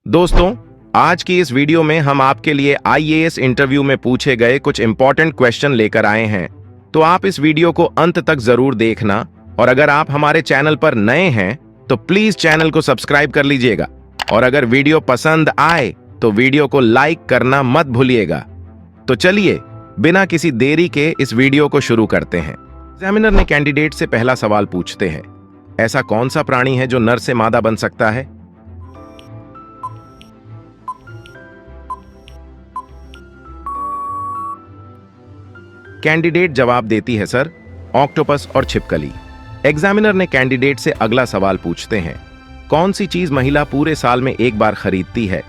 दोस्तों, आज की इस वीडियो में हम आपके लिए आईएएस इंटरव्यू में पूछे गए कुछ इंपॉर्टेंट क्वेश्चन लेकर आए हैं। तो आप इस वीडियो को अंत तक जरूर देखना और अगर आप हमारे चैनल पर नए हैं तो प्लीज चैनल को सब्सक्राइब कर लीजिएगा और अगर वीडियो पसंद आए तो वीडियो को लाइक करना मत भूलिएगा। तो चलिए बिना किसी देरी के इस वीडियो को शुरू करते हैं। एग्जामिनर ने कैंडिडेट से पहला सवाल पूछते हैं, ऐसा कौन सा प्राणी है जो नर से मादा बन सकता है? कैंडिडेट जवाब देती है, सर, ऑक्टोपस और छिपकली। एग्जामिनर ने कैंडिडेट से अगला सवाल पूछते हैं, कौन सी चीज महिला पूरे साल में एक बार खरीदती है?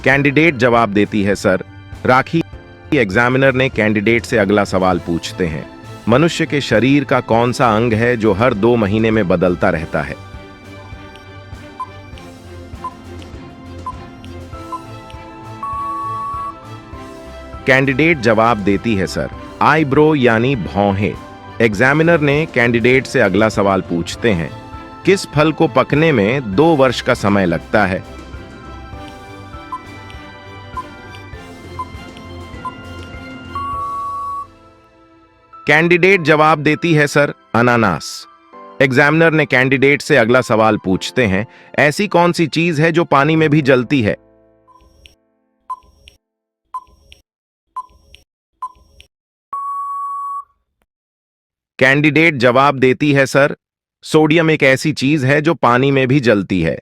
कैंडिडेट जवाब देती है, सर, राखी। एग्जामिनर ने कैंडिडेट से अगला सवाल पूछते हैं, मनुष्य के शरीर का कौन सा अंग है जो हर 2 महीने में बदलता रहता है? कैंडिडेट जवाब देती है, सर, आईब्रो यानी भौहें। एग्जामिनर ने कैंडिडेट से अगला सवाल पूछते हैं, किस फल को पकने में 2 वर्ष का समय लगता है? कैंडिडेट जवाब देती है, सर, अनानास। एग्जामिनर ने कैंडिडेट से अगला सवाल पूछते हैं, ऐसी कौन सी चीज है जो पानी में भी जलती है? कैंडिडेट जवाब देती है, सर, सोडियम एक ऐसी चीज है जो पानी में भी जलती है।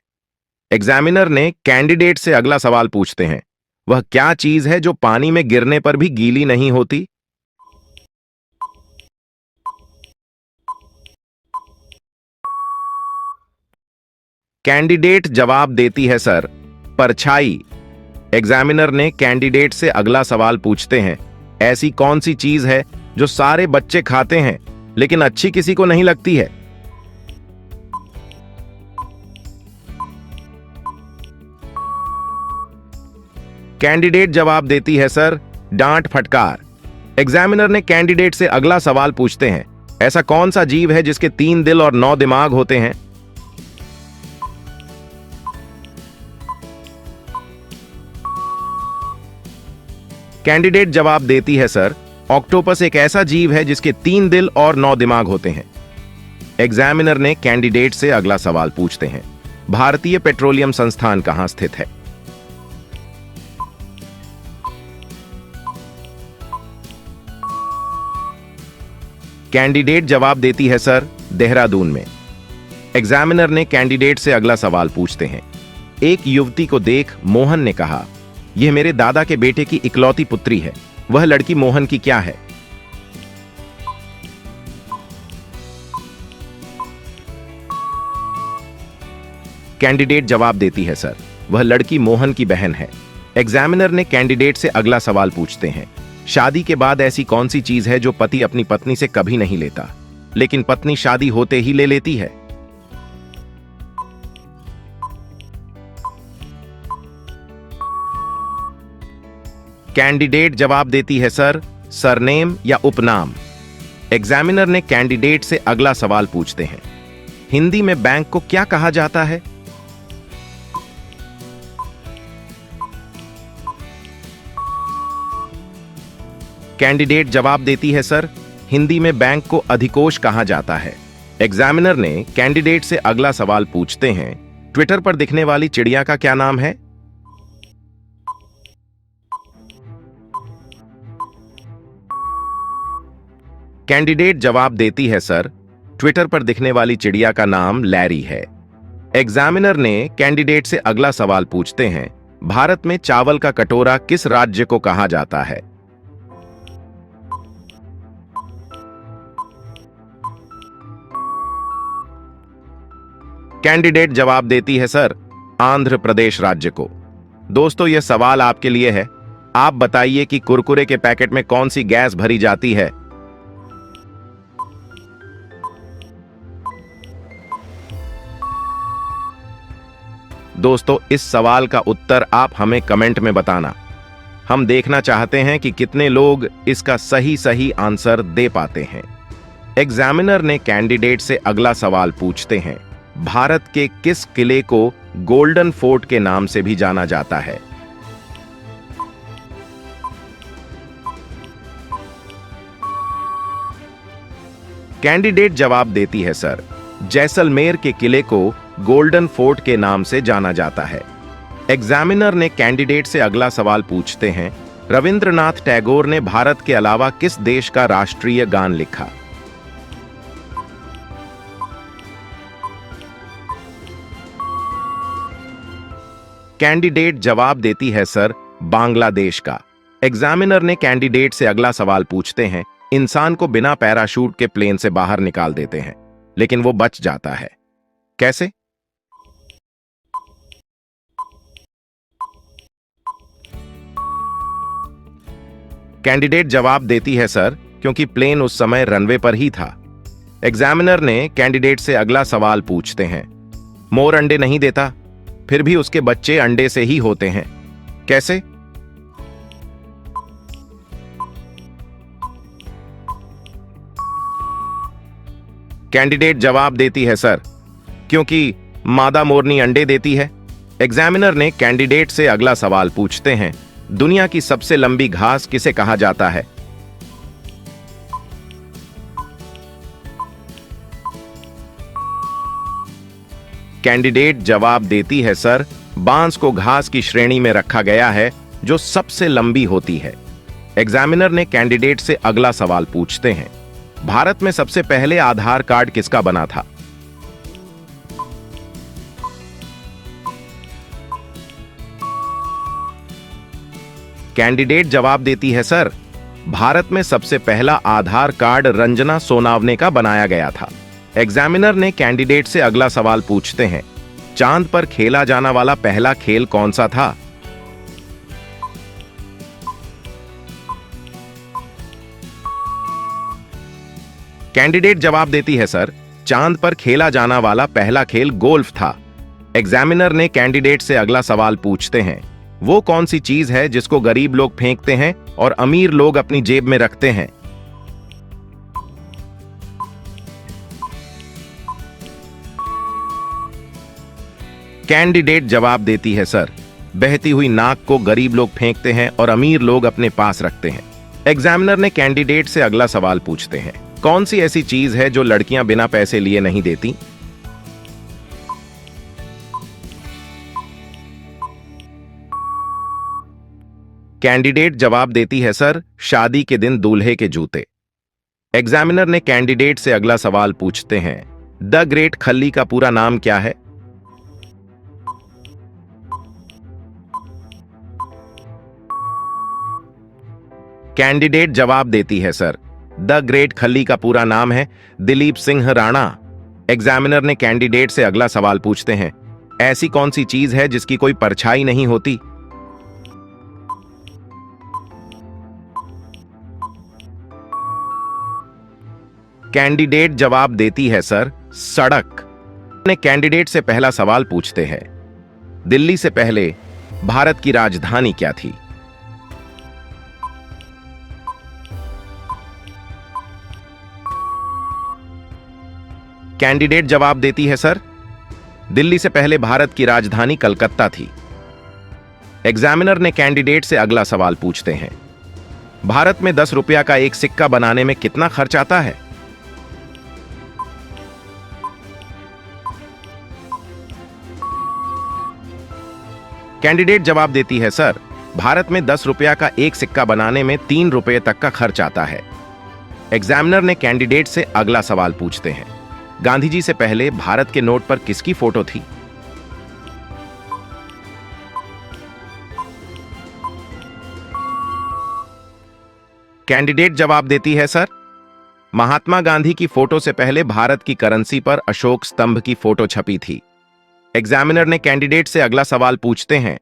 एग्जामिनर ने कैंडिडेट से अगला सवाल पूछते हैं, वह क्या चीज है जो पानी में गिरने पर भी गीली नहीं होती? कैंडिडेट जवाब देती है, सर, परछाई। एग्जामिनर ने कैंडिडेट से अगला सवाल पूछते हैं, ऐसी कौन सी चीज है जो सारे बच्चे खाते हैं लेकिन अच्छी किसी को नहीं लगती है? कैंडिडेट जवाब देती है, सर, डांट फटकार। एग्जामिनर ने कैंडिडेट से अगला सवाल पूछते हैं, ऐसा कौन सा जीव है जिसके 3 दिल और 9 दिमाग होते हैं? कैंडिडेट जवाब देती है, सर, ऑक्टोपस एक ऐसा जीव है जिसके 3 दिल और 9 दिमाग होते हैं। एग्जामिनर ने कैंडिडेट से अगला सवाल पूछते हैं, भारतीय पेट्रोलियम संस्थान कहां स्थित है? कैंडिडेट जवाब देती है, सर, देहरादून में। एग्जामिनर ने कैंडिडेट से अगला सवाल पूछते हैं, एक युवती को देख मोहन ने कहा, यह मेरे दादा के बेटे की इकलौती पुत्री है, वह लड़की मोहन की क्या है? कैंडिडेट जवाब देती है, सर, वह लड़की मोहन की बहन है। एग्जामिनर ने कैंडिडेट से अगला सवाल पूछते हैं, शादी के बाद ऐसी कौन सी चीज है जो पति अपनी पत्नी से कभी नहीं लेता लेकिन पत्नी शादी होते ही ले लेती है? कैंडिडेट जवाब देती है, सर, सरनेम या उपनाम। एग्जामिनर ने कैंडिडेट से अगला सवाल पूछते हैं, हिंदी में बैंक को क्या कहा जाता है? कैंडिडेट जवाब देती है, सर, हिंदी में बैंक को अधिकोष कहा जाता है। एग्जामिनर ने कैंडिडेट से अगला सवाल पूछते हैं, ट्विटर पर दिखने वाली चिड़िया का क्या नाम है? कैंडिडेट जवाब देती है, सर, ट्विटर पर दिखने वाली चिड़िया का नाम लैरी है। एग्जामिनर ने कैंडिडेट से अगला सवाल पूछते हैं, भारत में चावल का कटोरा किस राज्य को कहा जाता है? कैंडिडेट जवाब देती है, सर, आंध्र प्रदेश राज्य को। दोस्तों, यह सवाल आपके लिए है, आप बताइए कि कुरकुरे के पैकेट में कौन सी गैस भरी जाती है? दोस्तों, इस सवाल का उत्तर आप हमें कमेंट में बताना। हम देखना चाहते हैं कि कितने लोग इसका सही आंसर दे पाते हैं। एग्जामिनर ने कैंडिडेट से अगला सवाल पूछते हैं, भारत के किस किले को गोल्डन फोर्ट के नाम से भी जाना जाता है? कैंडिडेट जवाब देती है, सर, जैसलमेर के किले को गोल्डन फोर्ट के नाम से जाना जाता है। एग्जामिनर ने कैंडिडेट से अगला सवाल पूछते हैं, रविंद्रनाथ टैगोर ने भारत के अलावा किस देश का राष्ट्रीय गान लिखा? कैंडिडेट जवाब देती है, सर, बांग्लादेश का। एग्जामिनर ने कैंडिडेट से अगला सवाल पूछते हैं, इंसान को बिना पैराशूट के प्लेन से बाहर निकाल देते हैं लेकिन वो बच जाता है, कैसे? कैंडिडेट जवाब देती है, सर, क्योंकि प्लेन उस समय रनवे पर ही था। एग्जामिनर ने कैंडिडेट से अगला सवाल पूछते हैं, मोर अंडे नहीं देता फिर भी उसके बच्चे अंडे से ही होते हैं, कैसे? कैंडिडेट जवाब देती है, सर, क्योंकि मादा मोरनी अंडे देती है। एग्जामिनर ने कैंडिडेट से अगला सवाल पूछते हैं, दुनिया की सबसे लंबी घास किसे कहा जाता है? कैंडिडेट जवाब देती है, सर, बांस को घास की श्रेणी में रखा गया है जो सबसे लंबी होती है। एग्जामिनर ने कैंडिडेट से अगला सवाल पूछते हैं, भारत में सबसे पहले आधार कार्ड किसका बना था? कैंडिडेट जवाब देती है, सर, भारत में सबसे पहला आधार कार्ड रंजना सोनावने का बनाया गया था। एग्जामिनर ने कैंडिडेट से अगला सवाल पूछते हैं, चांद पर खेला जाना वाला पहला खेल कौन सा था? कैंडिडेट जवाब देती है, सर, चांद पर खेला जाना वाला पहला खेल गोल्फ था। एग्जामिनर ने कैंडिडेट से अगला सवाल पूछते हैं, वो कौन सी चीज है जिसको गरीब लोग फेंकते हैं और अमीर लोग अपनी जेब में रखते हैं? कैंडिडेट जवाब देती है, सर, बहती हुई नाक को गरीब लोग फेंकते हैं और अमीर लोग अपने पास रखते हैं। एग्जामिनर ने कैंडिडेट से अगला सवाल पूछते हैं, कौन सी ऐसी चीज है जो लड़कियां बिना पैसे लिए नहीं देती? कैंडिडेट जवाब देती है, सर, शादी के दिन दूल्हे के जूते। एग्जामिनर ने कैंडिडेट से अगला सवाल पूछते हैं, द ग्रेट खल्ली का पूरा नाम क्या है? कैंडिडेट जवाब देती है, सर, द ग्रेट खल्ली का पूरा नाम है दिलीप सिंह राणा। एग्जामिनर ने कैंडिडेट से अगला सवाल पूछते हैं, ऐसी कौन सी चीज है जिसकी कोई परछाई नहीं होती? कैंडिडेट जवाब देती है, सर, सड़क। ने कैंडिडेट से पहला सवाल पूछते हैं, दिल्ली से पहले भारत की राजधानी क्या थी? कैंडिडेट जवाब देती है, सर, दिल्ली से पहले भारत की राजधानी कलकत्ता थी। एग्जामिनर ने कैंडिडेट से अगला सवाल पूछते हैं, भारत में 10 रुपया का एक सिक्का बनाने में कितना खर्च आता है? कैंडिडेट जवाब देती है, सर, भारत में 10 रुपया का एक सिक्का बनाने में 3 रुपये तक का खर्च आता है। एग्जामिनर ने कैंडिडेट से अगला सवाल पूछते हैं, गांधी जी से पहले भारत के नोट पर किसकी फोटो थी? कैंडिडेट जवाब देती है, सर, महात्मा गांधी की फोटो से पहले भारत की करेंसी पर अशोक स्तंभ की फोटो छपी थी। एग्जामिनर ने कैंडिडेट से अगला सवाल पूछते हैं,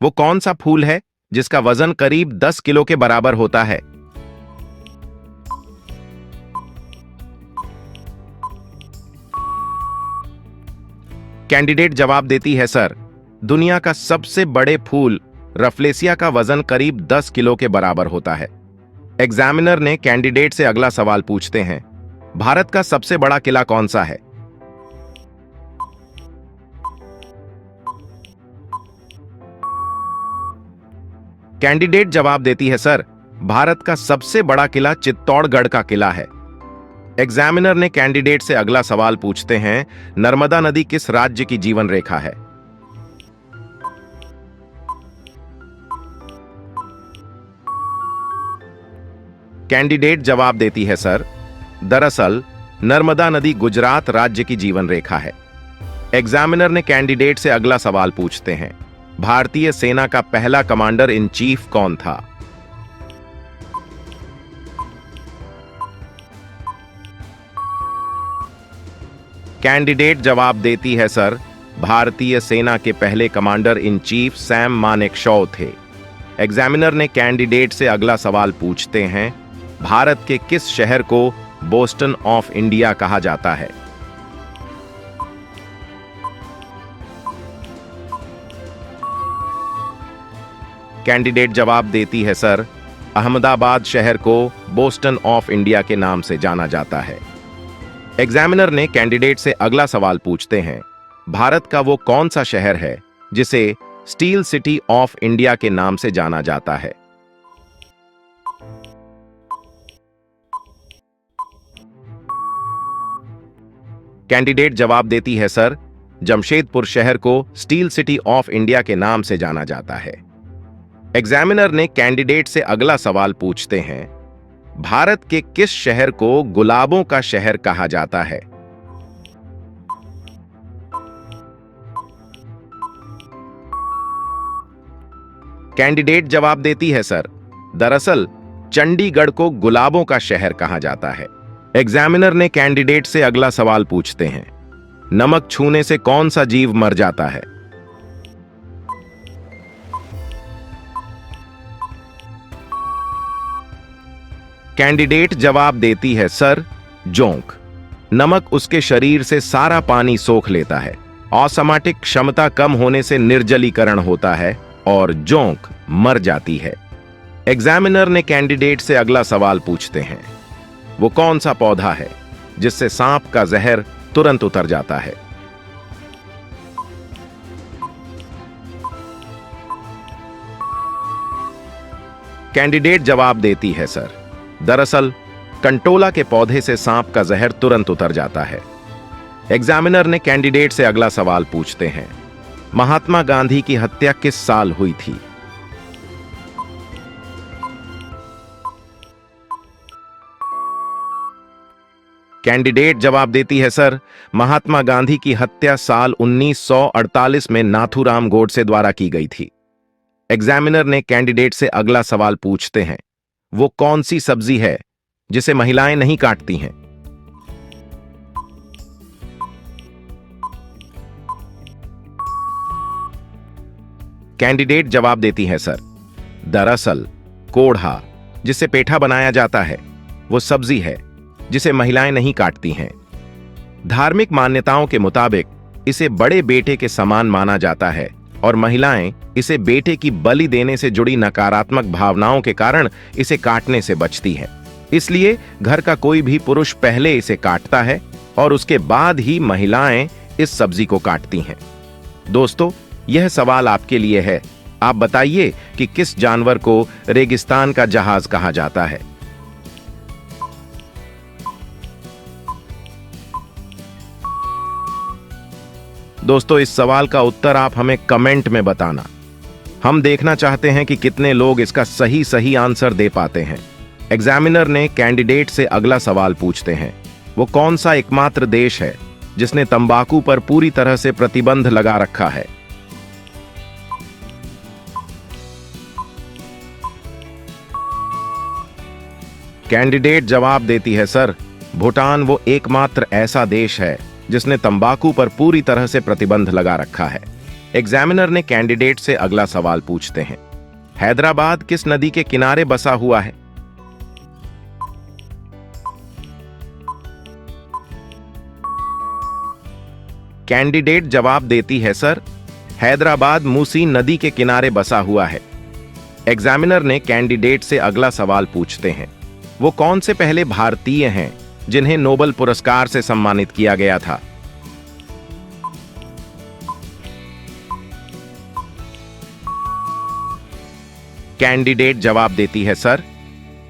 वो कौन सा फूल है जिसका वजन करीब 10 किलो के बराबर होता है? कैंडिडेट जवाब देती है, सर, दुनिया का सबसे बड़े फूल रफलेसिया का वजन करीब 10 किलो के बराबर होता है। एग्जामिनर ने कैंडिडेट से अगला सवाल पूछते हैं, भारत का सबसे बड़ा किला कौन सा है? कैंडिडेट जवाब देती है, सर, भारत का सबसे बड़ा किला चित्तौड़गढ़ का किला है। एग्जामिनर ने कैंडिडेट से अगला सवाल पूछते हैं, नर्मदा नदी किस राज्य की जीवन रेखा है? कैंडिडेट जवाब देती है, सर, दरअसल नर्मदा नदी गुजरात राज्य की जीवन रेखा है। एग्जामिनर ने कैंडिडेट से अगला सवाल पूछते हैं, भारतीय सेना का पहला कमांडर इन चीफ कौन था? कैंडिडेट जवाब देती है, सर, भारतीय सेना के पहले commander in chief Sam Manekshaw थे। एग्जामिनर ने कैंडिडेट से अगला सवाल पूछते हैं, भारत के किस शहर को बोस्टन ऑफ इंडिया कहा जाता है? कैंडिडेट जवाब देती है, सर, अहमदाबाद शहर को बोस्टन ऑफ इंडिया के नाम से जाना जाता है। एग्जामिनर ने कैंडिडेट से अगला सवाल पूछते हैं, भारत का वो कौन सा शहर है जिसे स्टील सिटी ऑफ इंडिया के नाम से जाना जाता है? कैंडिडेट जवाब देती है, सर, जमशेदपुर शहर को स्टील सिटी ऑफ इंडिया के नाम से जाना जाता है। एग्जामिनर ने कैंडिडेट से अगला सवाल पूछते हैं, भारत के किस शहर को गुलाबों का शहर कहा जाता है? कैंडिडेट जवाब देती है, सर, दरअसल चंडीगढ़ को गुलाबों का शहर कहा जाता है। एग्जामिनर ने कैंडिडेट से अगला सवाल पूछते हैं, नमक छूने से कौन सा जीव मर जाता है? कैंडिडेट जवाब देती है, सर, जोंक। नमक उसके शरीर से सारा पानी सोख लेता है। ऑसमैटिक क्षमता कम होने से निर्जलीकरण होता है और जोंक मर जाती है। एग्जामिनर ने कैंडिडेट से अगला सवाल पूछते हैं, वो कौन सा पौधा है जिससे सांप का जहर तुरंत उतर जाता है? कैंडिडेट जवाब देती है, सर, दरअसल कंटोला के पौधे से सांप का जहर तुरंत उतर जाता है। एग्जामिनर ने कैंडिडेट से अगला सवाल पूछते हैं, महात्मा गांधी की हत्या किस साल हुई थी? कैंडिडेट जवाब देती है, सर, महात्मा गांधी की हत्या साल 1948 में नाथूराम गोडसे द्वारा की गई थी। एग्जामिनर ने कैंडिडेट से अगला सवाल पूछते हैं, वो कौन सी सब्जी है जिसे महिलाएं नहीं काटती हैं? कैंडिडेट जवाब देती है, सर, दरअसल कोढ़ा, जिससे पेठा बनाया जाता है, वो सब्जी है जिसे महिलाएं नहीं काटती हैं। धार्मिक मान्यताओं के मुताबिक इसे बड़े बेटे के समान माना जाता है और महिलाएं इसे बेटे की बलि देने से जुड़ी नकारात्मक भावनाओं के कारण इसे काटने से बचती हैं। इसलिए घर का कोई भी पुरुष पहले इसे काटता है और उसके बाद ही महिलाएं इस सब्जी को काटती हैं। दोस्तों, यह सवाल आपके लिए है। आप बताइए कि किस जानवर को रेगिस्तान का जहाज कहा जाता है? दोस्तों, इस सवाल का उत्तर आप हमें कमेंट में बताना। हम देखना चाहते हैं कि कितने लोग इसका सही आंसर दे पाते हैं। एग्जामिनर ने कैंडिडेट से अगला सवाल पूछते हैं, वो कौन सा एकमात्र देश है जिसने तंबाकू पर पूरी तरह से प्रतिबंध लगा रखा है? कैंडिडेट जवाब देती है, सर, भूटान वो एकमात्र ऐसा देश है जिसने तंबाकू पर पूरी तरह से प्रतिबंध लगा रखा है। एग्जामिनर ने कैंडिडेट से अगला सवाल पूछते हैं, हैदराबाद किस नदी के किनारे बसा हुआ है? कैंडिडेट जवाब देती है, सर, हैदराबाद मूसी नदी के किनारे बसा हुआ है। एग्जामिनर ने कैंडिडेट से अगला सवाल पूछते हैं, वो कौन से पहले भारतीय हैं जिन्हें नोबेल पुरस्कार से सम्मानित किया गया था? कैंडिडेट जवाब देती है, सर,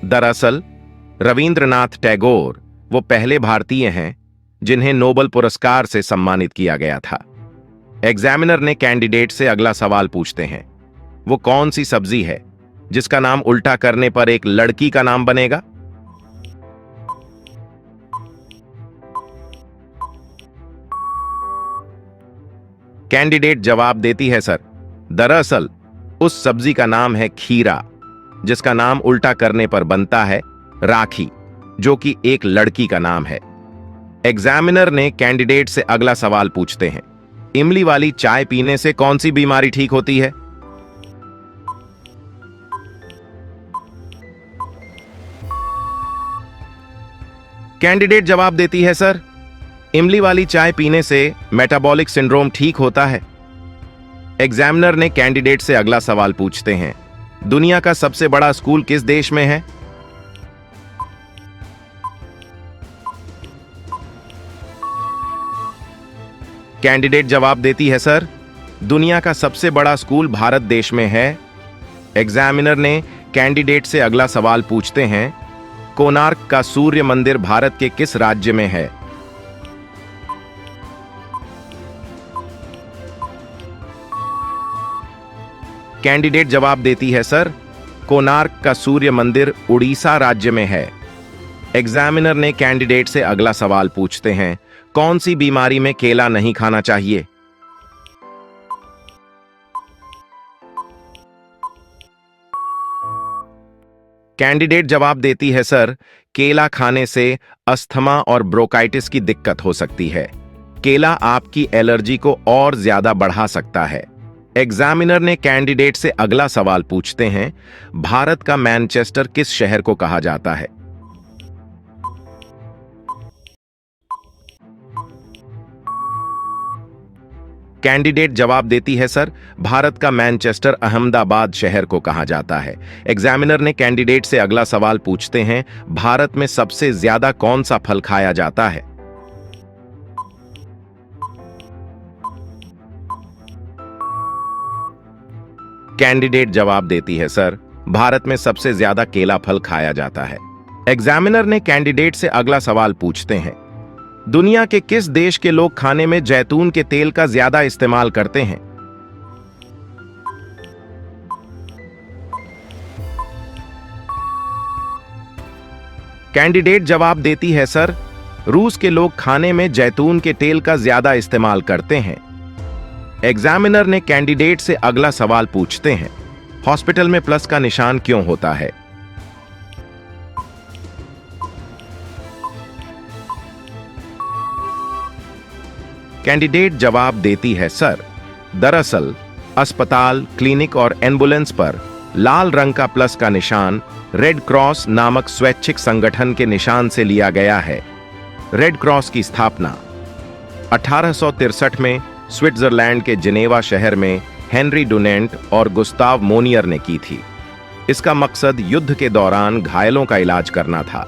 दरअसल रविंद्रनाथ टैगोर वो पहले भारतीय हैं जिन्हें नोबेल पुरस्कार से सम्मानित किया गया था। एग्जामिनर ने कैंडिडेट से अगला सवाल पूछते हैं, वो कौन सी सब्जी है जिसका नाम उल्टा करने पर एक लड़की का नाम बनेगा? कैंडिडेट जवाब देती है, सर, दरअसल उस सब्जी का नाम है खीरा, जिसका नाम उल्टा करने पर बनता है राखी, जो कि एक लड़की का नाम है। एग्जामिनर ने कैंडिडेट से अगला सवाल पूछते हैं, इमली वाली चाय पीने से कौन सी बीमारी ठीक होती है? कैंडिडेट जवाब देती है, सर, इमली वाली चाय पीने से मेटाबॉलिक सिंड्रोम ठीक होता है। एग्जामिनर ने कैंडिडेट से अगला सवाल पूछते हैं, दुनिया का सबसे बड़ा स्कूल किस देश में है? कैंडिडेट जवाब देती है, सर, दुनिया का सबसे बड़ा स्कूल भारत देश में है। एग्जामिनर ने कैंडिडेट से अगला सवाल पूछते हैं, कोणार्क का सूर्य मंदिर भारत के किस राज्य में है? कैंडिडेट जवाब देती है, सर, कोणार्क का सूर्य मंदिर उड़ीसा राज्य में है। एग्जामिनर ने कैंडिडेट से अगला सवाल पूछते हैं, कौन सी बीमारी में केला नहीं खाना चाहिए? कैंडिडेट जवाब देती है, सर, केला खाने से अस्थमा और ब्रोंकाइटिस की दिक्कत हो सकती है। केला आपकी एलर्जी को और ज्यादा बढ़ा सकता है। एग्जामिनर ने कैंडिडेट से अगला सवाल पूछते हैं, भारत का मैनचेस्टर किस शहर को कहा जाता है? कैंडिडेट जवाब देती है, सर, भारत का मैनचेस्टर अहमदाबाद शहर को कहा जाता है। एग्जामिनर ने कैंडिडेट से अगला सवाल पूछते हैं, भारत में सबसे ज्यादा कौन सा फल खाया जाता है? कैंडिडेट जवाब देती है, सर, भारत में सबसे ज्यादा केला फल खाया जाता है। एग्जामिनर ने कैंडिडेट से अगला सवाल पूछते हैं, दुनिया के किस देश के लोग खाने में जैतून के तेल का ज्यादा इस्तेमाल करते हैं? कैंडिडेट जवाब देती है, सर, रूस के लोग खाने में जैतून के तेल का ज्यादा इस्तेमाल करते हैं। एग्जामिनर ने कैंडिडेट से अगला सवाल पूछते हैं, हॉस्पिटल में प्लस का निशान क्यों होता है? कैंडिडेट जवाब देती है, सर, दरअसल अस्पताल, क्लिनिक और एम्बुलेंस पर लाल रंग का प्लस का निशान रेड क्रॉस नामक स्वैच्छिक संगठन के निशान से लिया गया है। रेड क्रॉस की स्थापना 1863 में स्विट्जरलैंड के जिनेवा शहर में हेनरी डुनेंट और गुस्ताव मोनियर ने की थी। इसका मकसद युद्ध के दौरान घायलों का इलाज करना था।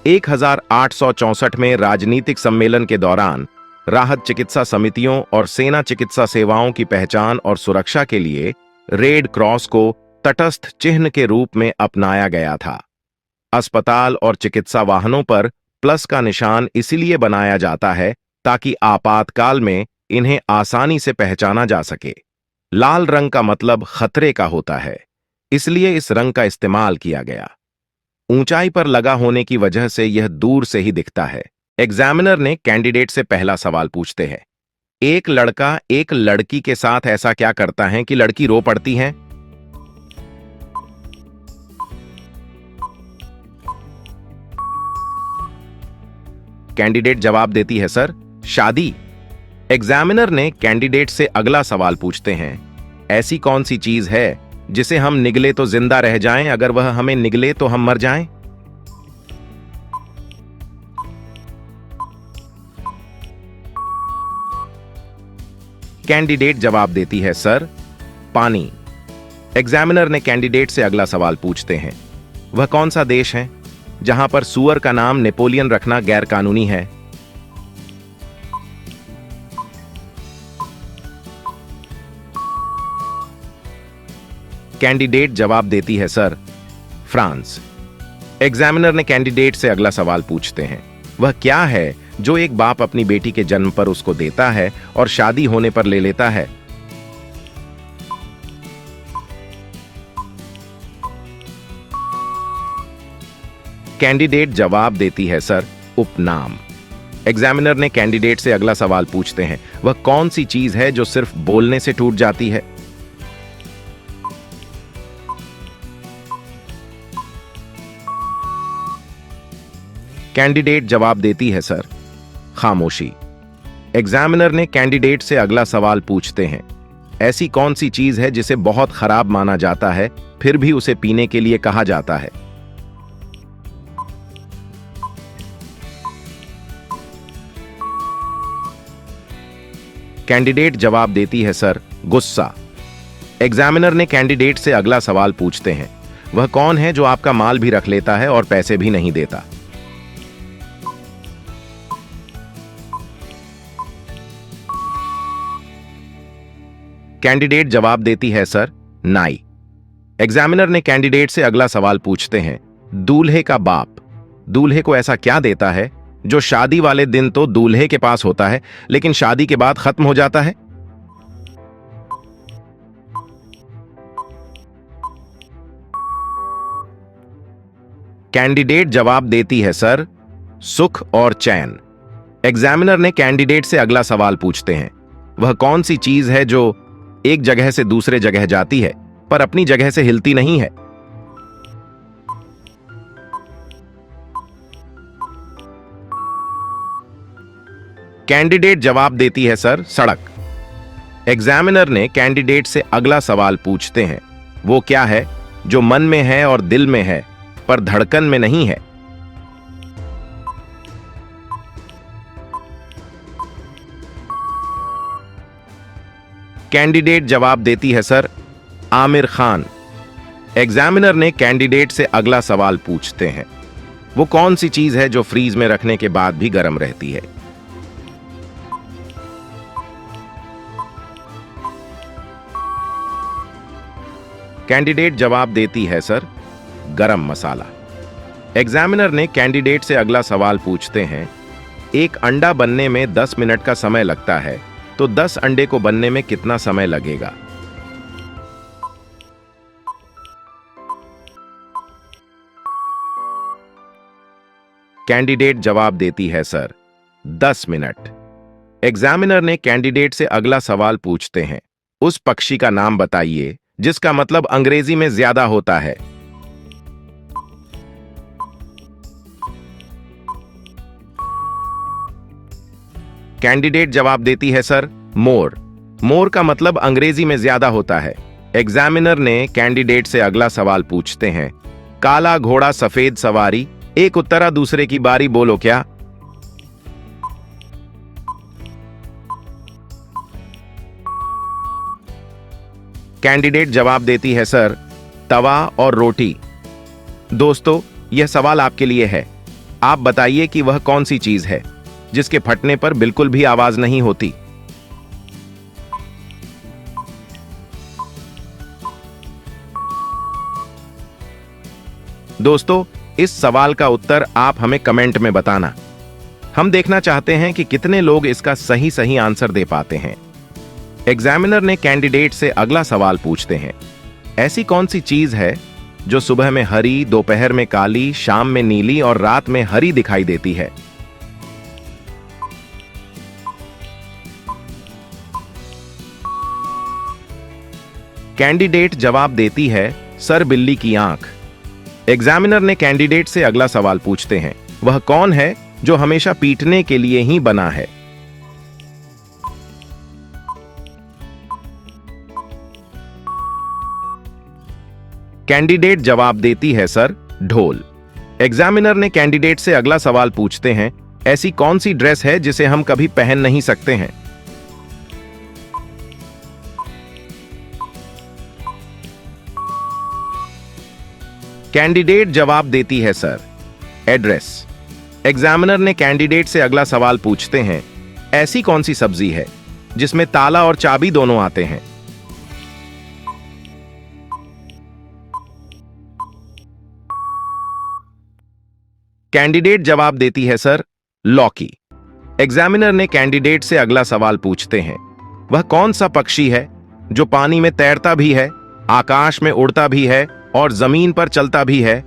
1864 में राजनीतिक सम्मेलन के दौरान राहत चिकित्सा समितियों और सेना चिकित्सा सेवाओं की पहचान और सुरक्षा के लिए रेड क्रॉस को तटस्थ चिन्ह के रूप में अपनाया गया था। अस्पताल और चिकित्सा वाहनों पर प्लस का निशान इसलिए बनाया जाता है ताकि आपातकाल में इन्हें आसानी से पहचाना जा सके। लाल रंग का मतलब खतरे का होता है, इसलिए इस रंग का इस्तेमाल किया गया। ऊंचाई पर लगा होने की वजह से यह दूर से ही दिखता है। एग्जामिनर ने कैंडिडेट से पहला सवाल पूछते हैं, एक लड़का एक लड़की के साथ ऐसा क्या करता है कि लड़की रो पड़ती है? कैंडिडेट जवाब देती है, सर, शादी। एग्जामिनर ने कैंडिडेट से अगला सवाल पूछते हैं, ऐसी कौन सी चीज है जिसे हम निगले तो जिंदा रह जाएं, अगर वह हमें निगले तो हम मर जाएं? कैंडिडेट जवाब देती है, सर, पानी। एग्जामिनर ने कैंडिडेट से अगला सवाल पूछते हैं, वह कौन सा देश है जहां पर सुअर का नाम नेपोलियन रखना गैर कानूनी है? कैंडिडेट जवाब देती है सर, फ्रांस। एग्जामिनर ने कैंडिडेट से अगला सवाल पूछते हैं, वह क्या है जो एक बाप अपनी बेटी के जन्म पर उसको देता है और शादी होने पर ले लेता है? कैंडिडेट जवाब देती है सर, उपनाम। एग्जामिनर ने कैंडिडेट से अगला सवाल पूछते हैं, वह कौन सी चीज है जो सिर्फ बोलने से टूट जाती है? कैंडिडेट जवाब देती है सर, खामोशी। एग्जामिनर ने कैंडिडेट से अगला सवाल पूछते हैं, ऐसी कौन सी चीज है जिसे बहुत खराब माना जाता है फिर भी उसे पीने के लिए कहा जाता है? कैंडिडेट जवाब देती है सर, गुस्सा। एग्जामिनर ने कैंडिडेट से अगला सवाल पूछते हैं, वह कौन है जो आपका माल भी रख लेता है और पैसे भी नहीं देता? कैंडिडेट जवाब देती है सर, नाई। एग्जामिनर ने कैंडिडेट से अगला सवाल पूछते हैं, दूल्हे का बाप दूल्हे को ऐसा क्या देता है जो शादी वाले दिन तो दूल्हे के पास होता है लेकिन शादी के बाद खत्म हो जाता है? कैंडिडेट जवाब देती है सर, सुख और चैन। एग्जामिनर ने कैंडिडेट से अगला सवाल पूछते हैं, वह कौन सी चीज है जो एक जगह से दूसरे जगह जाती है पर अपनी जगह से हिलती नहीं है? कैंडिडेट जवाब देती है सर, सड़क। एग्जामिनर ने कैंडिडेट से अगला सवाल पूछते हैं, वो क्या है जो मन में है और दिल में है पर धड़कन में नहीं है? कैंडिडेट जवाब देती है सर, आमिर खान। एग्जामिनर ने कैंडिडेट से अगला सवाल पूछते हैं, वो कौन सी चीज है जो फ्रीज में रखने के बाद भी गर्म रहती है? कैंडिडेट जवाब देती है सर, गरम मसाला। एग्जामिनर ने कैंडिडेट से अगला सवाल पूछते हैं, एक अंडा बनने में 10 मिनट का समय लगता है तो 10 अंडे को बनने में कितना समय लगेगा? कैंडिडेट जवाब देती है सर, 10 मिनट। एग्जामिनर ने कैंडिडेट से अगला सवाल पूछते हैं, उस पक्षी का नाम बताइए जिसका मतलब अंग्रेजी में ज्यादा होता है। कैंडिडेट जवाब देती है सर, मोर। मोर का मतलब अंग्रेजी में ज्यादा होता है। एग्जामिनर ने कैंडिडेट से अगला सवाल पूछते हैं, काला घोड़ा सफेद सवारी, एक उत्तरा दूसरे की बारी, बोलो क्या? कैंडिडेट जवाब देती है सर, तवा और रोटी। दोस्तों, यह सवाल आपके लिए है। आप बताइए कि वह कौन सी चीज है जिसके फटने पर बिल्कुल भी आवाज नहीं होती? दोस्तों, इस सवाल का उत्तर आप हमें कमेंट में बताना। हम देखना चाहते हैं कि कितने लोग इसका सही आंसर दे पाते हैं। एग्जामिनर ने कैंडिडेट से अगला सवाल पूछते हैं, ऐसी कौन सी चीज है जो सुबह में हरी, दोपहर में काली, शाम में नीली और रात में हरी दिखाई देती है? कैंडिडेट जवाब देती है, सर बिल्ली की आंख। एग्जामिनर ने कैंडिडेट से अगला सवाल पूछते हैं, वह कौन है जो हमेशा पीटने के लिए ही बना है? कैंडिडेट जवाब देती है सर, ढोल। एग्जामिनर ने कैंडिडेट से अगला सवाल पूछते हैं, ऐसी कौन सी ड्रेस है जिसे हम कभी पहन नहीं सकते हैं? कैंडिडेट जवाब देती है सर, एड्रेस। एग्जामिनर ने कैंडिडेट से अगला सवाल पूछते हैं, ऐसी कौन सी सब्जी है जिसमें ताला और चाबी दोनों आते हैं? कैंडिडेट जवाब देती है, सर, लौकी। एग्जामिनर ने कैंडिडेट से अगला सवाल पूछते हैं, वह कौन सा पक्षी है जो पानी में तैरता भी है, आकाश में उड़ता भी है और जमीन पर चलता भी है?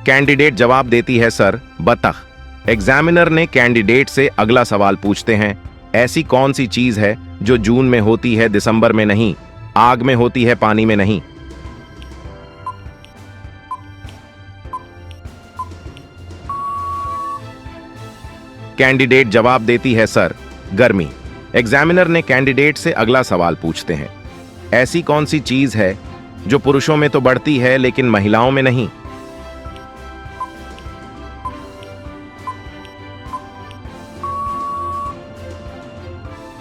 कैंडिडेट जवाब देती है, सर, बतख। एग्जामिनर ने कैंडिडेट से अगला सवाल पूछते हैं, ऐसी कौन सी चीज है जो जून में होती है दिसंबर में नहीं, आग में होती है पानी में नहीं? कैंडिडेट जवाब देती है, सर, गर्मी। एग्जामिनर ने कैंडिडेट से अगला सवाल पूछते हैं, ऐसी कौन सी चीज है जो पुरुषों में तो बढ़ती है लेकिन महिलाओं में नहीं?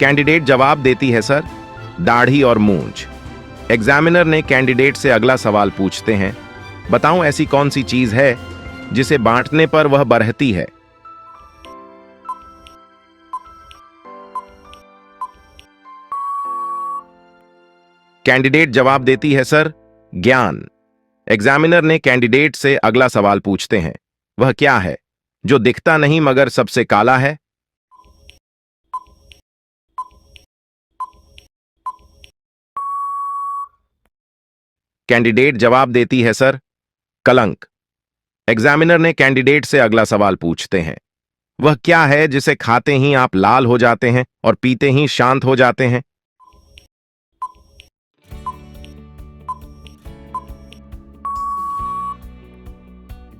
कैंडिडेट जवाब देती है, सर, दाढ़ी और मूंछ। एग्जामिनर ने कैंडिडेट से अगला सवाल पूछते हैं, बताऊं ऐसी कौन सी चीज है जिसे बांटने पर वह बढ़ती है? कैंडिडेट जवाब देती है, सर, ज्ञान। एग्जामिनर ने कैंडिडेट से अगला सवाल पूछते हैं, वह क्या है जो दिखता नहीं मगर सबसे काला है? कैंडिडेट जवाब देती है, सर, कलंक। एग्जामिनर ने कैंडिडेट से अगला सवाल पूछते हैं, वह क्या है जिसे खाते ही आप लाल हो जाते हैं और पीते ही शांत हो जाते हैं?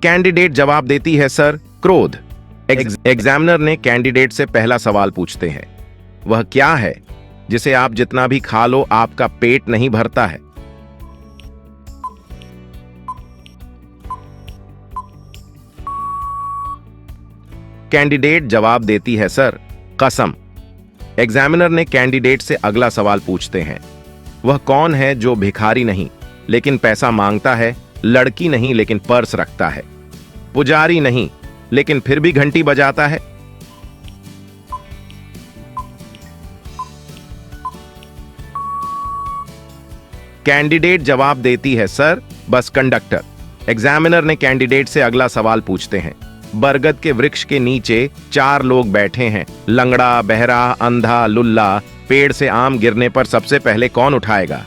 कैंडिडेट जवाब देती है, सर, क्रोध। एग्जामिनर ने कैंडिडेट से पहला सवाल पूछते हैं, वह क्या है जिसे आप जितना भी खा लो आपका पेट नहीं भरता है? कैंडिडेट जवाब देती है, सर, कसम। एग्जामिनर ने कैंडिडेट से अगला सवाल पूछते हैं, वह कौन है जो भिखारी नहीं लेकिन पैसा मांगता है, लड़की नहीं लेकिन पर्स रखता है, पुजारी नहीं लेकिन फिर भी घंटी बजाता है? कैंडिडेट जवाब देती है, सर, बस कंडक्टर। एग्जामिनर ने कैंडिडेट से अगला सवाल पूछते हैं, बरगद के वृक्ष के नीचे 4 लोग बैठे हैं, लंगड़ा, बहरा, अंधा, लुल्ला। पेड़ से आम गिरने पर सबसे पहले कौन उठाएगा?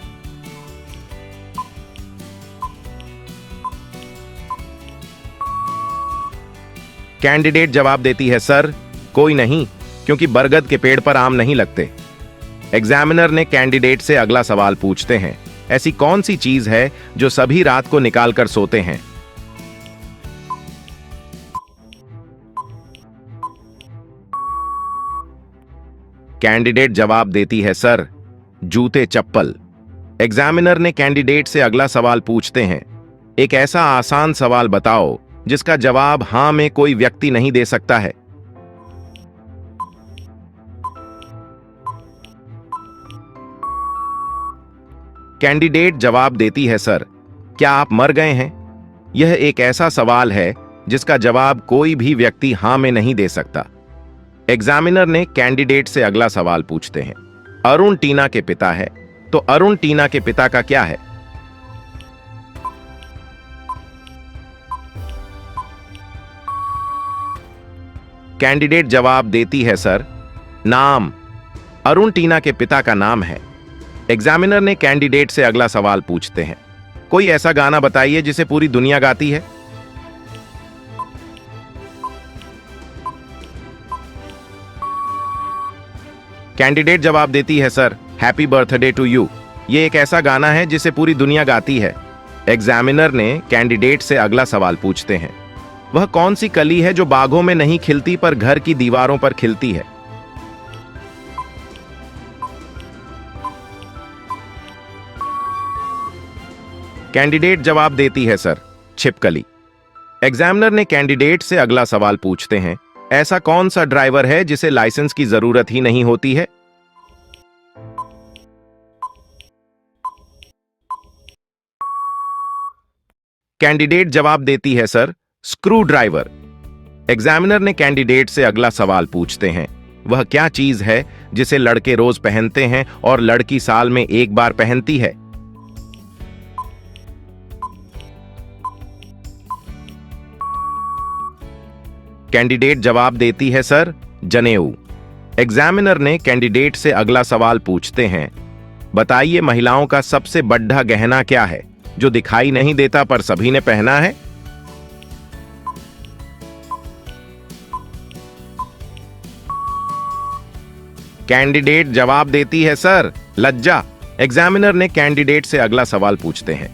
कैंडिडेट जवाब देती है, सर, कोई नहीं, क्योंकि बरगद के पेड़ पर आम नहीं लगते। एग्जामिनर ने कैंडिडेट से अगला सवाल पूछते हैं, ऐसी कौन सी चीज है जो सभी रात को निकाल कर सोते हैं? कैंडिडेट जवाब देती है, सर, जूते चप्पल। एग्जामिनर ने कैंडिडेट से अगला सवाल पूछते हैं, एक ऐसा आसान सवाल बताओ जिसका जवाब हां में कोई व्यक्ति नहीं दे सकता है। कैंडिडेट जवाब देती है, सर, क्या आप मर गए हैं? यह एक ऐसा सवाल है जिसका जवाब कोई भी व्यक्ति हां में नहीं दे सकता। एग्जामिनर ने कैंडिडेट से अगला सवाल पूछते हैं, अरुण टीना के पिता है, तो अरुण टीना के पिता का क्या है? कैंडिडेट जवाब देती है, सर, नाम। अरुण टीना के पिता का नाम है। एग्जामिनर ने कैंडिडेट से अगला सवाल पूछते हैं, कोई ऐसा गाना बताइए जिसे पूरी दुनिया गाती है? कैंडिडेट जवाब देती है, sir, happy birthday to you. ये एक ऐसा गाना है जिसे पूरी दुनिया गाती है। एग्जामिनर ने कैंडिडेट से अगला सवाल पूछते हैं, वह कौन सी कली है जो बागों में नहीं खिलती पर घर की दीवारों पर खिलती है? कैंडिडेट जवाब देती है, सर, छिपकली। एग्जामिनर ने कैंडिडेट से अगला सवाल पूछते हैं, ऐसा कौन सा ड्राइवर है जिसे लाइसेंस की जरूरत ही नहीं होती है? कैंडिडेट जवाब देती है सर, स्क्रू ड्राइवर। एग्जामिनर ने कैंडिडेट से अगला सवाल पूछते हैं, वह क्या चीज है जिसे लड़के रोज पहनते हैं और लड़की साल में एक बार पहनती है? कैंडिडेट जवाब देती है सर, जनेऊ। एग्जामिनर ने कैंडिडेट से अगला सवाल पूछते हैं, बताइए महिलाओं का सबसे बड़ा गहना क्या है जो दिखाई नहीं देता पर सभी ने पहना है? कैंडिडेट जवाब देती है सर, लज्जा। एग्जामिनर ने कैंडिडेट से अगला सवाल पूछते हैं,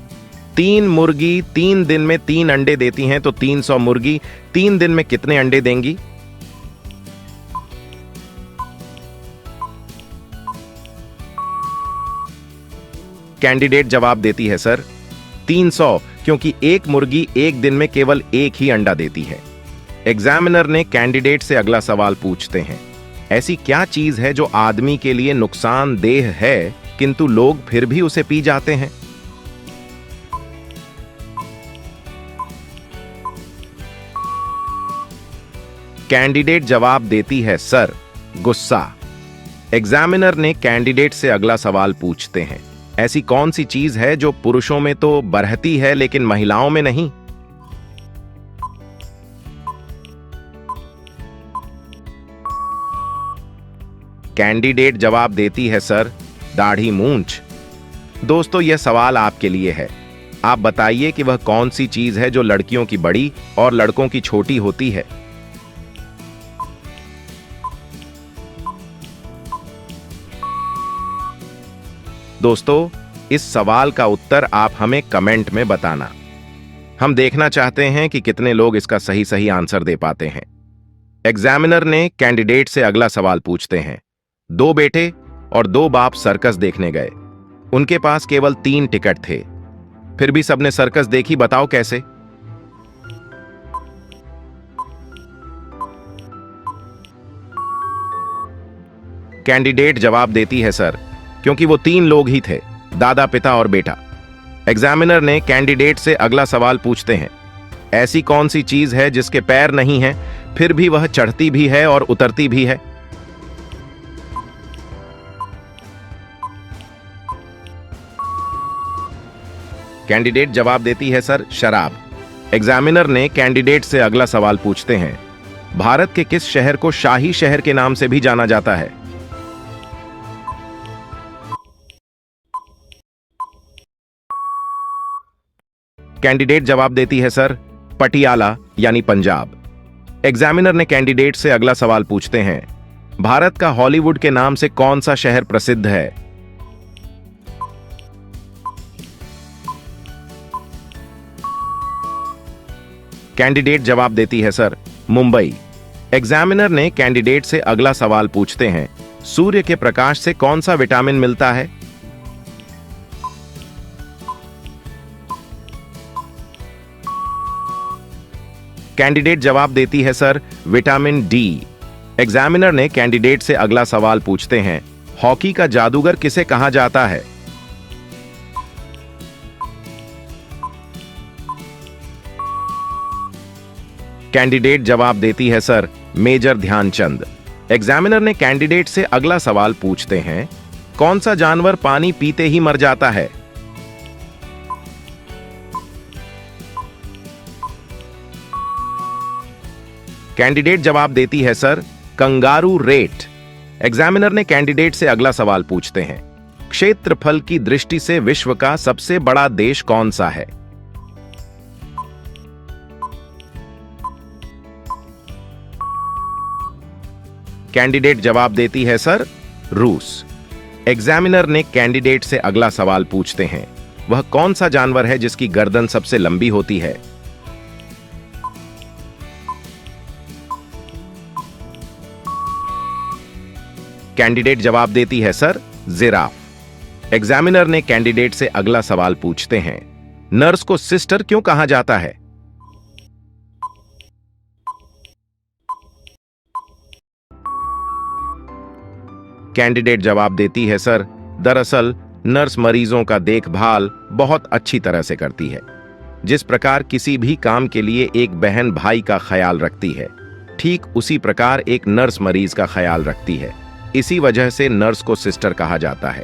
3 मुर्गी 3 दिन में 3 अंडे देती हैं तो 300 मुर्गी 3 दिन में कितने अंडे देंगी? कैंडिडेट जवाब देती है सर, 300, क्योंकि एक मुर्गी एक दिन में केवल एक ही अंडा देती है। एग्जामिनर ने कैंडिडेट से अगला सवाल पूछते हैं, ऐसी क्या चीज है जो आदमी के लिए नुकसानदेह है किंतु लोग फिर भी उसे पी जाते हैं? कैंडिडेट जवाब देती है सर, गुस्सा। एग्जामिनर ने कैंडिडेट से अगला सवाल पूछते हैं, ऐसी कौन सी चीज है जो पुरुषों में तो बढ़ती है लेकिन महिलाओं में नहीं? कैंडिडेट जवाब देती है सर, दाढ़ी मूंछ। दोस्तों, यह सवाल आपके लिए है। आप बताइए कि वह कौन सी चीज है जो लड़कियों की बड़ी और लड़कों की छोटी होती है? दोस्तों, इस सवाल का उत्तर आप हमें कमेंट में बताना। हम देखना चाहते हैं कि कितने लोग इसका सही आंसर दे पाते हैं। एग्जामिनर ने कैंडिडेट से अगला सवाल पूछते हैं, 2 बेटे और 2 बाप सर्कस देखने गए। उनके पास केवल 3 टिकट थे, फिर भी सबने सर्कस देखी, बताओ कैसे? कैंडिडेट जवाब देती है सर, क्योंकि वो 3 लोग ही थे, दादा, पिता और बेटा। एग्जामिनर ने कैंडिडेट से अगला सवाल पूछते हैं, ऐसी कौन सी चीज है जिसके पैर नहीं हैं फिर भी वह चढ़ती भी है और उतरती भी है? कैंडिडेट जवाब देती है सर, शराब। एग्जामिनर ने कैंडिडेट से अगला सवाल पूछते हैं, भारत के किस शहर को शाही शहर के नाम से भी जाना जाता है? कैंडिडेट जवाब देती है सर, पटियाला यानी पंजाब। एग्जामिनर ने कैंडिडेट से अगला सवाल पूछते हैं, भारत का हॉलीवुड के नाम से कौन सा शहर प्रसिद्ध है? कैंडिडेट जवाब देती है सर, मुंबई। एग्जामिनर ने कैंडिडेट से अगला सवाल पूछते हैं, सूर्य के प्रकाश से कौन सा विटामिन मिलता है? कैंडिडेट जवाब देती है सर, विटामिन डी। एग्जामिनर ने कैंडिडेट से अगला सवाल पूछते हैं, हॉकी का जादूगर किसे कहा जाता है? कैंडिडेट जवाब देती है सर, मेजर ध्यानचंद। एग्जामिनर ने कैंडिडेट से अगला सवाल पूछते हैं, कौन सा जानवर पानी पीते ही मर जाता है? कैंडिडेट जवाब देती है सर, कंगारू रेट। एग्जामिनर ने कैंडिडेट से अगला सवाल पूछते हैं, क्षेत्रफल की दृष्टि से विश्व का सबसे बड़ा देश कौन सा है? कैंडिडेट जवाब देती है सर, रूस। एग्जामिनर ने कैंडिडेट से अगला सवाल पूछते हैं, वह कौन सा जानवर है जिसकी गर्दन सबसे लंबी होती है? कैंडिडेट जवाब देती है सर, जिराफ। एग्जामिनर ने कैंडिडेट से अगला सवाल पूछते हैं, नर्स को सिस्टर क्यों कहा जाता है? कैंडिडेट जवाब देती है सर, दरअसल नर्स मरीजों का देखभाल बहुत अच्छी तरह से करती है। जिस प्रकार किसी भी काम के लिए एक बहन भाई का ख्याल रखती है, ठीक उसी प्रकार एक नर्स मरीज का ख्याल रखती है। इसी वजह से नर्स को सिस्टर कहा जाता है।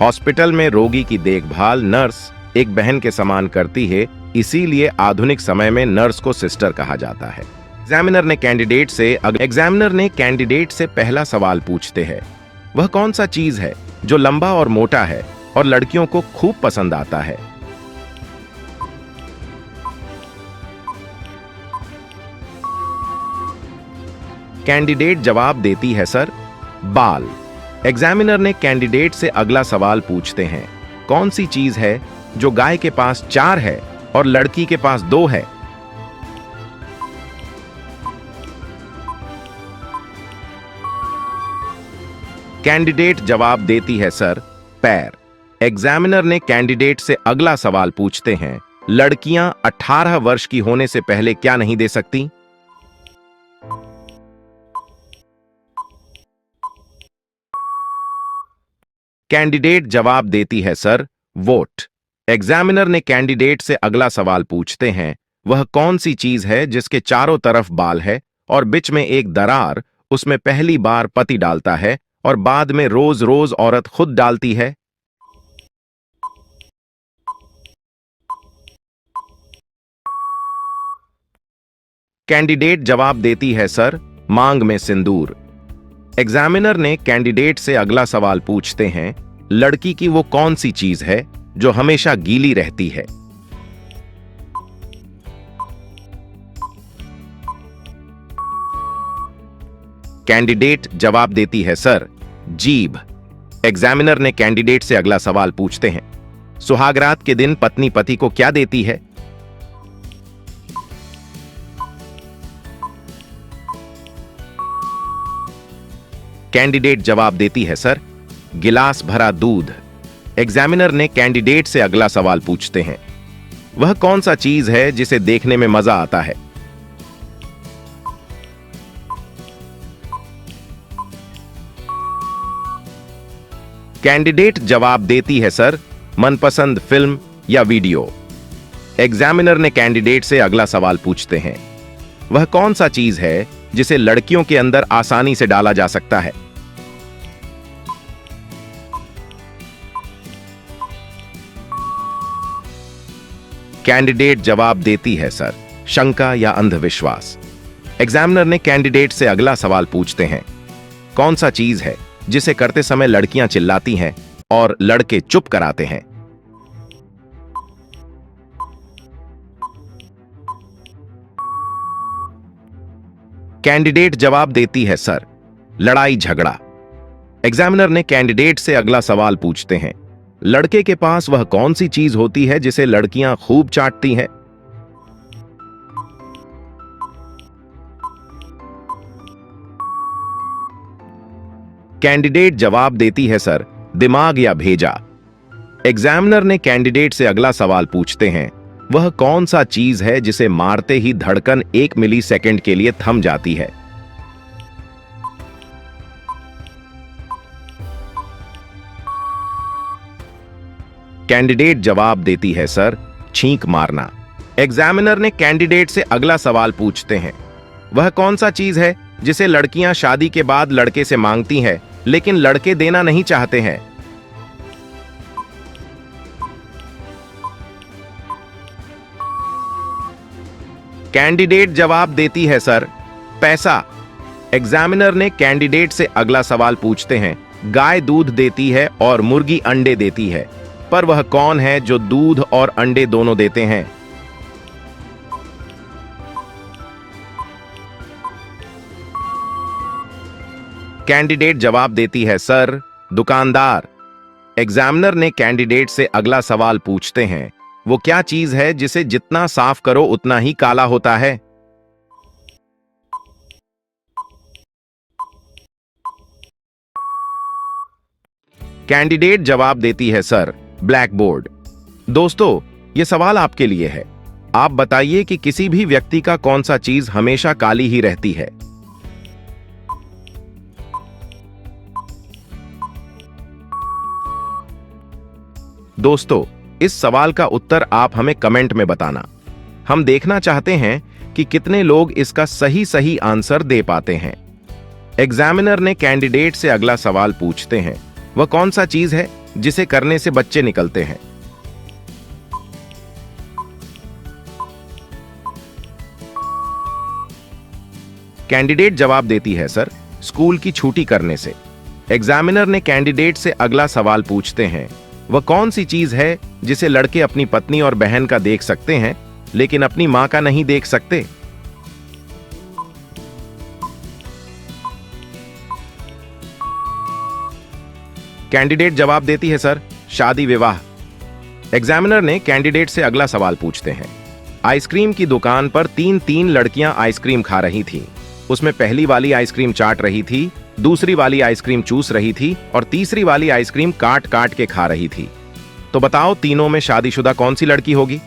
हॉस्पिटल में रोगी की देखभाल नर्स एक बहन के समान करती है, इसीलिए आधुनिक समय में नर्स को सिस्टर कहा जाता है। एग्जामिनर ने कैंडिडेट से पहला सवाल पूछते हैं, वह कौन सा चीज है जो लंबा और मोटा है और लड़कियों को खूब पसंद आता है? कैंडिडेट जवाब देती है, सर, बाल। एग्जामिनर ने कैंडिडेट से अगला सवाल पूछते हैं, कौन सी चीज है जो गाय के पास 4 है और लड़की के पास 2 है? कैंडिडेट जवाब देती है, सर, पैर। एग्जामिनर ने कैंडिडेट से अगला सवाल पूछते हैं, लड़कियां 18 वर्ष की होने से पहले क्या नहीं दे सकती? कैंडिडेट जवाब देती है, सर, वोट। एग्जामिनर ने कैंडिडेट से अगला सवाल पूछते हैं, वह कौन सी चीज है जिसके चारों तरफ बाल है और बीच में एक दरार, उसमें पहली बार पति डालता है और बाद में रोज रोज औरत खुद डालती है? कैंडिडेट जवाब देती है, सर, मांग में सिंदूर। एग्जामिनर ने कैंडिडेट से अगला सवाल पूछते हैं, लड़की की वो कौन सी चीज है जो हमेशा गीली रहती है? कैंडिडेट जवाब देती है, सर, जीभ। एग्जामिनर ने कैंडिडेट से अगला सवाल पूछते हैं, सुहागरात के दिन पत्नी पति को क्या देती है? कैंडिडेट जवाब देती है, सर, गिलास भरा दूध। एग्जामिनर ने कैंडिडेट से अगला सवाल पूछते हैं, वह कौन सा चीज है जिसे देखने में मजा आता है? कैंडिडेट जवाब देती है, सर, मनपसंद फिल्म या वीडियो। एग्जामिनर ने कैंडिडेट से अगला सवाल पूछते हैं, वह कौन सा चीज है जिसे लड़कियों के अंदर आसानी से डाला जा सकता है? कैंडिडेट जवाब देती है, सर, शंका या अंधविश्वास। एग्जामिनर ने कैंडिडेट से अगला सवाल पूछते हैं, कौन सा चीज है जिसे करते समय लड़कियां चिल्लाती हैं और लड़के चुप कराते हैं? कैंडिडेट जवाब देती है, सर, लड़ाई झगड़ा। एग्जामिनर ने कैंडिडेट से अगला सवाल पूछते हैं, लड़के के पास वह कौन सी चीज होती है जिसे लड़कियां खूब चाटती हैं? कैंडिडेट जवाब देती है, सर, दिमाग या भेजा। एग्जामिनर ने कैंडिडेट से अगला सवाल पूछते हैं, वह कौन सा चीज है जिसे मारते ही धड़कन 1 मिलीसेकंड के लिए थम जाती है? कैंडिडेट जवाब देती है, सर, छींक मारना। एग्जामिनर ने कैंडिडेट से अगला सवाल पूछते हैं, वह कौन सा चीज है जिसे लड़कियां शादी के बाद लड़के से मांगती हैं लेकिन लड़के देना नहीं चाहते हैं? कैंडिडेट जवाब देती है, सर, पैसा। एग्जामिनर ने कैंडिडेट से अगला सवाल पूछते हैं, गाय दूध देती है और मुर्गी अंडे देती है, पर वह कौन है जो दूध और अंडे दोनों देते हैं? कैंडिडेट जवाब देती है, सर, दुकानदार। एग्जामिनर ने कैंडिडेट से अगला सवाल पूछते हैं, वो क्या चीज है जिसे जितना साफ करो उतना ही काला होता है? कैंडिडेट जवाब देती है, सर, ब्लैक बोर्ड। दोस्तों, यह सवाल आपके लिए है। आप बताइए कि किसी भी व्यक्ति का कौन सा चीज हमेशा काली ही रहती है? दोस्तों, इस सवाल का उत्तर आप हमें कमेंट में बताना। हम देखना चाहते हैं कि कितने लोग इसका सही सही आंसर दे पाते हैं। एग्जामिनर ने कैंडिडेट से अगला सवाल पूछते हैं, वह कौन सा चीज है जिसे करने से बच्चे निकलते हैं? कैंडिडेट जवाब देती है, सर, स्कूल की छुट्टी करने से। एग्जामिनर ने कैंडिडेट से अगला सवाल पूछते हैं, वह कौन सी चीज है जिसे लड़के अपनी पत्नी और बहन का देख सकते हैं लेकिन अपनी मां का नहीं देख सकते? कैंडिडेट जवाब देती है, सर, शादी विवाह। एग्जामिनर ने कैंडिडेट से अगला सवाल पूछते हैं, आइसक्रीम की दुकान पर तीन लड़कियां आइसक्रीम खा रही थीं। उसमें पहली वाली आइसक्रीम चाट रही थी, दूसरी वाली आइसक्रीम चूस रही थी और तीसरी वाली आइसक्रीम काट काट के खा रही थी। तो बताओ, तीनों में शादीशुदा कौन सी लड़की होगी?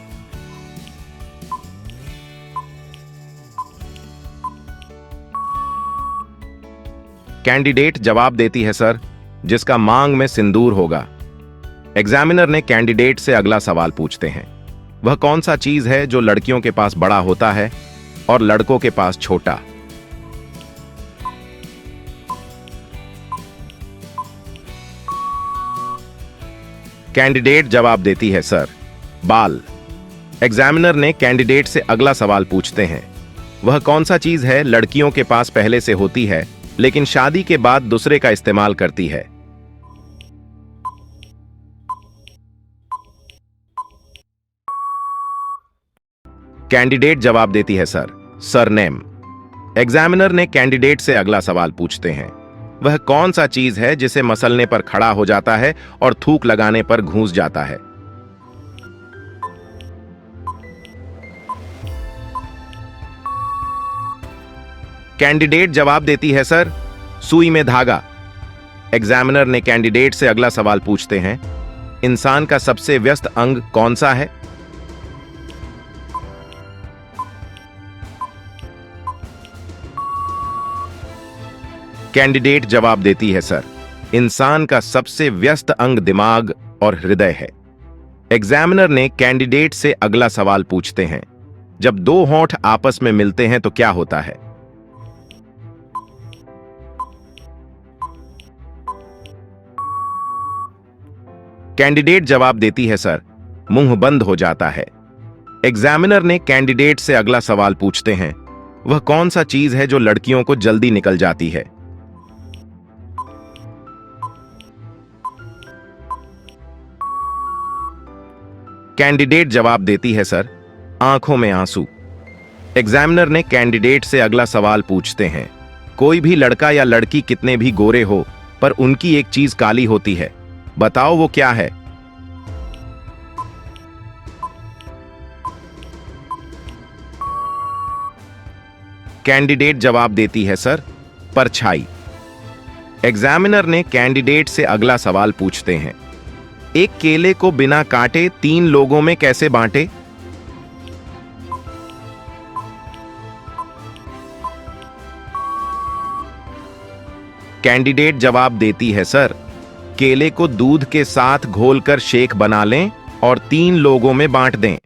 कैंडिडेट जवाब देती है, सर, जिसका मांग में सिंदूर होगा। एग्जामिनर ने कैंडिडेट से अगला सवाल पूछते हैं, वह कौन सा चीज है जो लड़कियों के पास बड़ा होता है और लड़कों के पास छोटा? कैंडिडेट जवाब देती है, सर, बाल। एग्जामिनर ने कैंडिडेट से अगला सवाल पूछते हैं, वह कौन सा चीज है लड़कियों के पास पहले से होती है लेकिन शादी के बाद दूसरे का इस्तेमाल करती है? कैंडिडेट जवाब देती है, सर, सरनेम। एग्जामिनर ने कैंडिडेट से अगला सवाल पूछते हैं, वह कौन सा चीज है जिसे मसलने पर खड़ा हो जाता है और थूक लगाने पर घूस जाता है? कैंडिडेट जवाब देती है, सर, सुई में धागा। एग्जामिनर ने कैंडिडेट से अगला सवाल पूछते हैं, इंसान का सबसे व्यस्त अंग कौन सा है? कैंडिडेट जवाब देती है, सर, इंसान का सबसे व्यस्त अंग दिमाग और हृदय है। एग्जामिनर ने कैंडिडेट से अगला सवाल पूछते हैं, जब दो होंठ आपस में मिलते हैं तो क्या होता है? कैंडिडेट जवाब देती है, सर, मुंह बंद हो जाता है। एग्जामिनर ने कैंडिडेट से अगला सवाल पूछते हैं, वह कौन सा चीज है जो लड़कियों को जल्दी निकल जाती है? कैंडिडेट जवाब देती है, सर, आंखों में आंसू। एग्जामिनर ने कैंडिडेट से अगला सवाल पूछते हैं, कोई भी लड़का या लड़की कितने भी गोरे हो पर उनकी एक चीज काली होती है, बताओ वो क्या है? कैंडिडेट जवाब देती है, सर, परछाई। एग्जामिनर ने कैंडिडेट से अगला सवाल पूछते हैं, एक केले को बिना काटे 3 लोगों में कैसे बांटे? कैंडिडेट जवाब देती है, सर, केले को दूध के साथ घोलकर शेक बना लें और 3 लोगों में बांट दें।